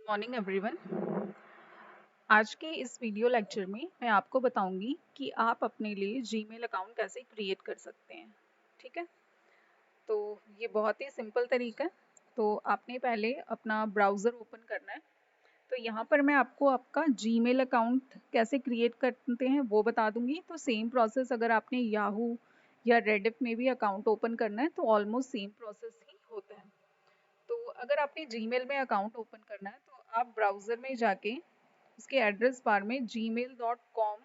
Morning everyone. आज के इस वीडियो लेक्चर में मैं आपको बताऊंगी कि आप अपने लिए जीमेल अकाउंट कैसे क्रिएट कर सकते हैं। ठीक है, तो ये बहुत ही सिंपल तरीका है। तो आपने पहले अपना ब्राउज़र ओपन करना है। तो यहाँ पर मैं आपको आपका जीमेल अकाउंट कैसे क्रिएट करते हैं वो बता दूंगी। तो सेम प्रोसेस अगर आपने याहू या रेडिफ में भी अकाउंट ओपन करना है तो ऑलमोस्ट सेम प्रोसेस ही होता है। तो अगर आपने जीमेल में अकाउंट ओपन करना है तो आप ब्राउज़र में जाके उसके एड्रेस बार में gmail.com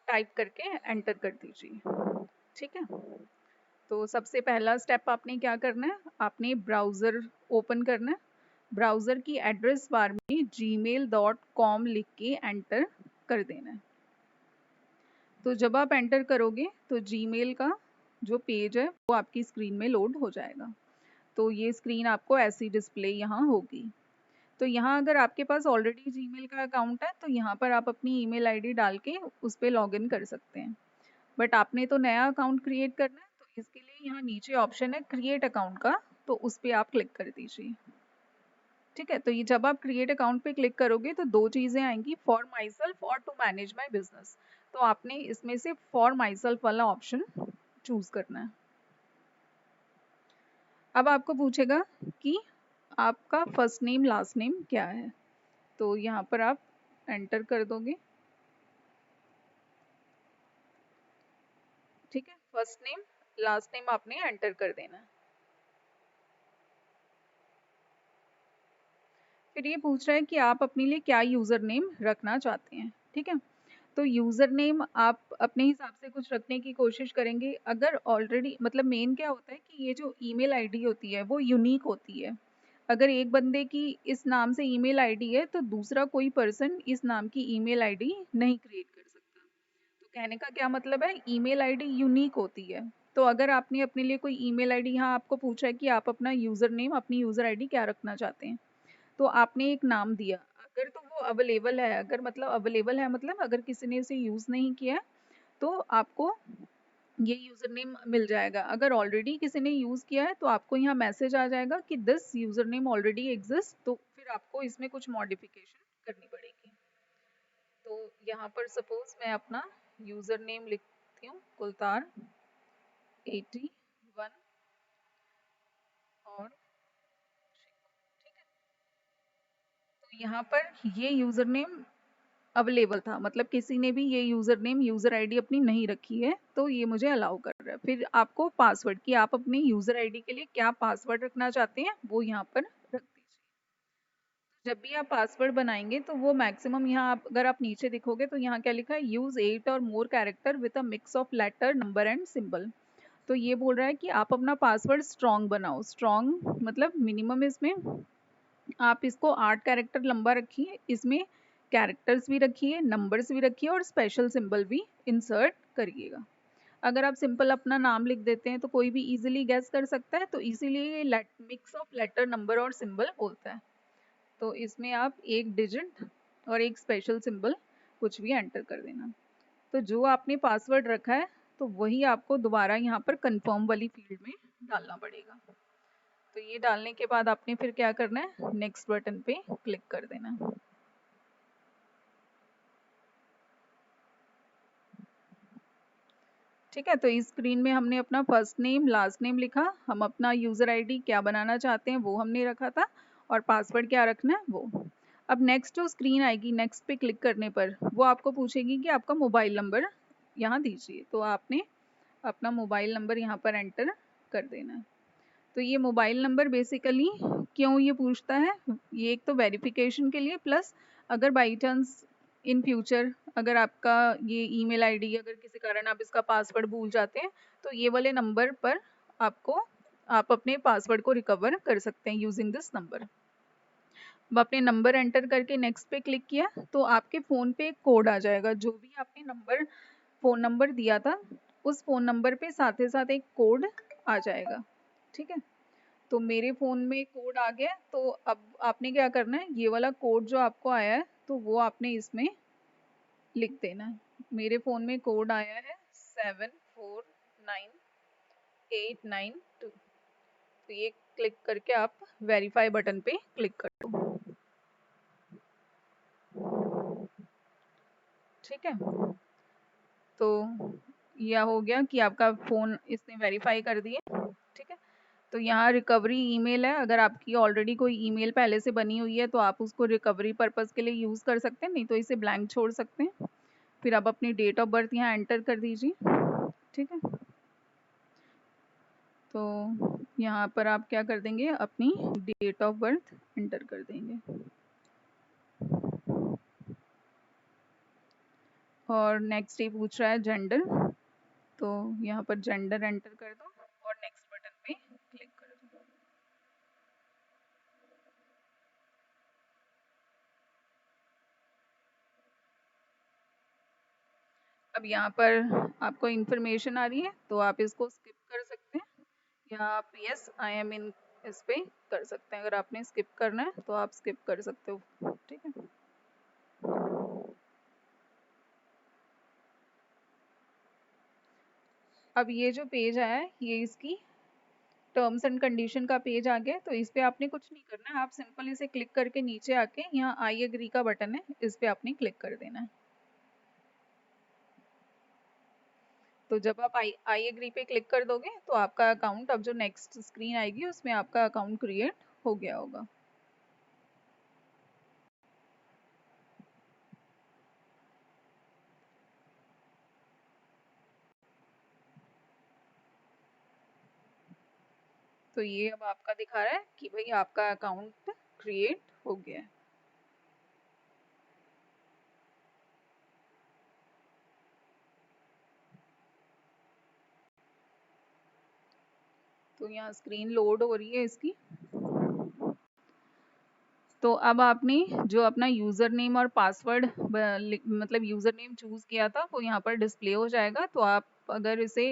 टाइप करके एंटर कर दीजिए। ठीक है, तो सबसे पहला स्टेप आपने क्या करना है, आपने ब्राउज़र ओपन करना है। ब्राउज़र की एड्रेस बार में gmail.com लिख के एंटर कर देना है। तो जब आप एंटर करोगे तो जीमेल का जो पेज है वो आपकी स्क्रीन में लोड हो जाएगा। तो ये स्क्रीन आपको ऐसी डिस्प्ले यहाँ होगी। तो यहाँ अगर आपके पास ऑलरेडी जीमेल का अकाउंट है तो यहाँ पर आप अपनी ईमेल आईडी डाल के उस पर लॉगिन कर सकते हैं। बट आपने तो नया अकाउंट क्रिएट करना है तो इसके लिए यहाँ नीचे ऑप्शन है क्रिएट अकाउंट का, तो उस पर आप क्लिक कर दीजिए। ठीक है, तो ये जब आप क्रिएट अकाउंट पे क्लिक करोगे तो दो चीज़ें आएंगी, फॉर माई सेल्फ और टू मैनेज माई बिजनेस। तो आपने इसमें से फॉर माई सेल्फ वाला ऑप्शन चूज करना है। अब आपको पूछेगा कि आपका फर्स्ट नेम लास्ट नेम क्या है, तो यहाँ पर आप एंटर कर दोगे। ठीक है, फर्स्ट नेम लास्ट नेम आपने एंटर कर देना है। फिर ये पूछ रहा है कि आप अपने लिए क्या यूज़र नेम रखना चाहते हैं। ठीक है, तो यूज़र नेम आप अपने हिसाब से कुछ रखने की कोशिश करेंगे। अगर ऑलरेडी मतलब मेन क्या होता है कि ये जो ईमेल आईडी होती है वो यूनिक होती है। अगर एक बंदे की इस नाम से ईमेल आईडी है तो दूसरा कोई पर्सन इस नाम की ईमेल आईडी नहीं क्रिएट कर सकता। तो कहने का क्या मतलब है, ईमेल आईडी यूनिक होती है। तो अगर आपने अपने लिए कोई ईमेल आईडी, यहाँ आपको पूछा है कि आप अपना यूज़र नेम अपनी यूज़र आईडी क्या रखना चाहते हैं, तो आपने एक नाम दिया। अगर तो वो अवेलेबल है, अगर मतलब अवेलेबल है मतलब अगर किसी ने इसे यूज़ नहीं किया है, तो आपको ये यूज़र नेम मिल जाएगा। अगर ऑलरेडी किसी ने यूज़ किया है तो आपको यहाँ मैसेज आ जाएगा कि this user name already exist, तो फिर आपको इसमें कुछ मॉडिफिकेशन करनी पड़ेगी। तो यहाँ पर सपोज मैं अपना यूज़र नेम लिखती हूँ कुलतार 81 और ठीक है। तो यहाँ पर ये यूज़र नेम अवेलेबल था, मतलब किसी ने भी ये यूज़र नेम यूज़र आईडी अपनी नहीं रखी है, तो ये मुझे अलाउ कर रहा है। फिर आपको पासवर्ड कि आप अपनी यूज़र आईडी के लिए क्या पासवर्ड रखना चाहते हैं वो यहाँ पर रख दीजिए। जब भी आप पासवर्ड बनाएंगे तो वो मैक्सिमम यहाँ आप अगर आप नीचे देखोगे तो यहाँ क्या लिखा है, यूज़ 8 और more character with a mix of letter number and symbol. तो ये बोल रहा है कि आप अपना पासवर्ड स्ट्रॉन्ग बनाओ। स्ट्रॉन्ग मतलब मिनिमम इसमें आप इसको 8 कैरेक्टर लंबा रखिए, इसमें कैरेक्टर्स भी रखिए, नंबर्स भी रखिए और स्पेशल सिंबल भी इंसर्ट करिएगा। अगर आप सिंपल अपना नाम लिख देते हैं तो कोई भी इजीली गैस कर सकता है, तो इसीलिए ये मिक्स ऑफ लेटर नंबर और सिंबल बोलता है। तो इसमें आप एक डिजिट और एक स्पेशल सिंबल कुछ भी एंटर कर देना। तो जो आपने पासवर्ड रखा है तो वही आपको दोबारा यहाँ पर कंफर्म वाली फील्ड में डालना पड़ेगा। तो ये डालने के बाद आपने फिर क्या करना है, नेक्स्ट बटन पे क्लिक कर देना। ठीक है, तो इस स्क्रीन में हमने अपना फर्स्ट नेम लास्ट नेम लिखा, हम अपना यूज़र आईडी क्या बनाना चाहते हैं वो हमने रखा था, और पासवर्ड क्या रखना है वो। अब नेक्स्ट जो स्क्रीन आएगी, नेक्स्ट पे क्लिक करने पर वो आपको पूछेगी कि आपका मोबाइल नंबर यहाँ दीजिए। तो आपने अपना मोबाइल नंबर यहाँ पर एंटर कर देना है। तो ये मोबाइल नंबर बेसिकली क्यों ये पूछता है, ये एक तो वेरिफिकेशन के लिए, प्लस अगर बाई चांस इन फ्यूचर अगर आपका ये ईमेल आईडी अगर किसी कारण आप इसका पासवर्ड भूल जाते हैं तो ये वाले नंबर पर आपको आप अपने पासवर्ड को रिकवर कर सकते हैं यूजिंग दिस नंबर। अब आपने नंबर एंटर करके नेक्स्ट पे क्लिक किया तो आपके फ़ोन पे एक कोड आ जाएगा। जो भी आपने नंबर फ़ोन नंबर दिया था उस फ़ोन नंबर पे साथ ही साथ एक कोड आ जाएगा। ठीक है, तो मेरे फ़ोन में कोड आ गया, तो अब आपने क्या करना है, ये वाला कोड जो आपको आया है तो वो आपने इसमें लिख देना है। मेरे फ़ोन में कोड आया है 749892। तो ये क्लिक करके आप वेरीफाई बटन पे क्लिक कर दो। ठीक है, तो यह हो गया कि आपका फ़ोन इसने वेरीफाई कर दिया। ठीक है, तो यहाँ रिकवरी ईमेल है, अगर आपकी ऑलरेडी कोई ईमेल पहले से बनी हुई है तो आप उसको रिकवरी पर्पस के लिए यूज़ कर सकते हैं, नहीं तो इसे ब्लैंक छोड़ सकते हैं। फिर आप अपनी डेट ऑफ बर्थ यहाँ एंटर कर दीजिए। ठीक है, तो यहाँ पर आप क्या कर देंगे, अपनी डेट ऑफ बर्थ एंटर कर देंगे और नेक्स्ट ये पूछ रहा है जेंडर, तो यहाँ पर जेंडर एंटर कर दो और नेक्स्ट बटन पे क्लिक कर दो। अब यहाँ पर आपको इन्फॉर्मेशन आ रही है तो आप इसको स्किप कर सकते हैं या आप यस आई एम इन इस पे कर सकते हैं। अगर आपने स्किप करना है तो आप स्किप कर सकते हो। ठीक है, अब ये जो पेज आया है ये इसकी टर्म्स एंड कंडीशन का पेज आ गया है, तो इस पे आपने कुछ नहीं करना है, आप सिंपल इसे क्लिक करके नीचे आके यहाँ आई एग्री का बटन है, इस पे आपने क्लिक कर देना है। तो जब आप आई एग्री पे क्लिक कर दोगे तो आपका अकाउंट, अब जो नेक्स्ट स्क्रीन आएगी उसमें आपका अकाउंट क्रिएट हो गया होगा। तो ये अब आपका दिखा रहा है कि भाई आपका अकाउंट क्रिएट हो गया है। तो यहाँ स्क्रीन लोड हो रही है इसकी। तो अब आपने जो अपना यूज़र नेम और पासवर्ड मतलब यूज़र नेम चूज़ किया था वो यहाँ पर डिस्प्ले हो जाएगा। तो आप अगर इसे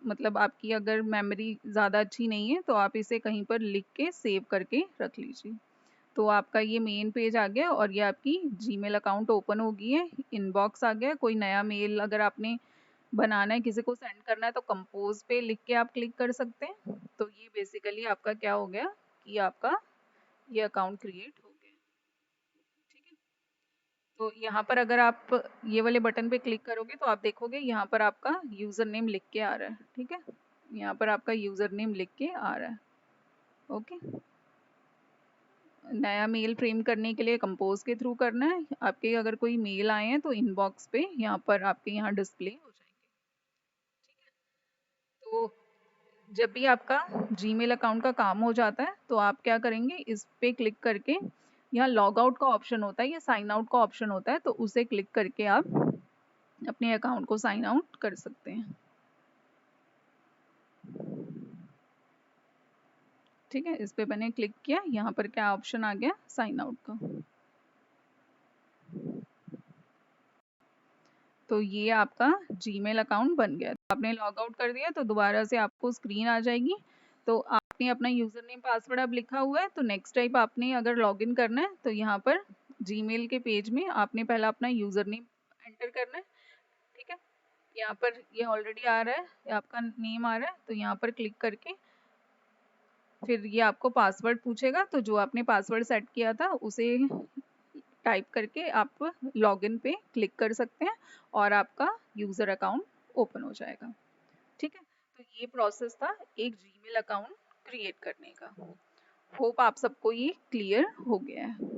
मतलब आपकी अगर मेमोरी ज़्यादा अच्छी नहीं है तो आप इसे कहीं पर लिख के सेव करके रख लीजिए। तो आपका ये मेन पेज आ गया और ये आपकी जीमेल अकाउंट ओपन हो गई है, इनबॉक्स आ गया। कोई नया मेल अगर आपने बनाना है, किसी को सेंड करना है, तो कंपोज पे लिख के आप क्लिक कर सकते हैं। तो ये बेसिकली आपका क्या हो गया कि आपका ये अकाउंट क्रिएट हो गया। ठीक है, तो यहाँ पर अगर आप ये वाले बटन पे क्लिक करोगे तो आप देखोगे यहाँ पर आपका यूज़र नेम लिख के आ रहा है। ठीक है, यहाँ पर आपका यूज़र नेम लिख के आ रहा है। ओके, नया मेल फ्रेम करने के लिए कंपोज के थ्रू करना है। आपके अगर कोई मेल आए हैं तो इनबॉक्स पे यहाँ पर आपके यहाँ डिस्प्ले हो जाएंगे। तो जब भी आपका जीमेल अकाउंट का काम हो जाता है तो आप क्या करेंगे, इस पे क्लिक करके यहाँ लॉग आउट का ऑप्शन होता है या साइन आउट का ऑप्शन होता है, तो उसे क्लिक करके आप अपने अकाउंट को साइन आउट कर सकते हैं। ठीक है, इस पे मैंने क्लिक किया, यहाँ पर क्या ऑप्शन आ गया, साइन आउट का। तो ये आपका जीमेल अकाउंट बन गया। तो आपने लॉग आउट कर दिया तो दोबारा से आपको स्क्रीन आ जाएगी। तो आपने अपना यूजर नेम पासवर्ड अब लिखा हुआ है, तो नेक्स्ट टाइप आपने अगर लॉगिन करना है तो यहाँ पर जीमेल के पेज में आपने पहला अपना यूजर नेम एंटर करना है। ठीक है, यहाँ पर ये ऑलरेडी आ रहा है, ये आपका नेम आ रहा है, तो यहाँ पर क्लिक करके फिर ये आपको पासवर्ड पूछेगा, तो जो आपने पासवर्ड सेट किया था उसे टाइप करके आप लॉगिन पे क्लिक कर सकते हैं और आपका यूज़र अकाउंट ओपन हो जाएगा। ठीक है, तो ये प्रोसेस था एक जीमेल अकाउंट क्रिएट करने का। होप आप सबको ये क्लियर हो गया है।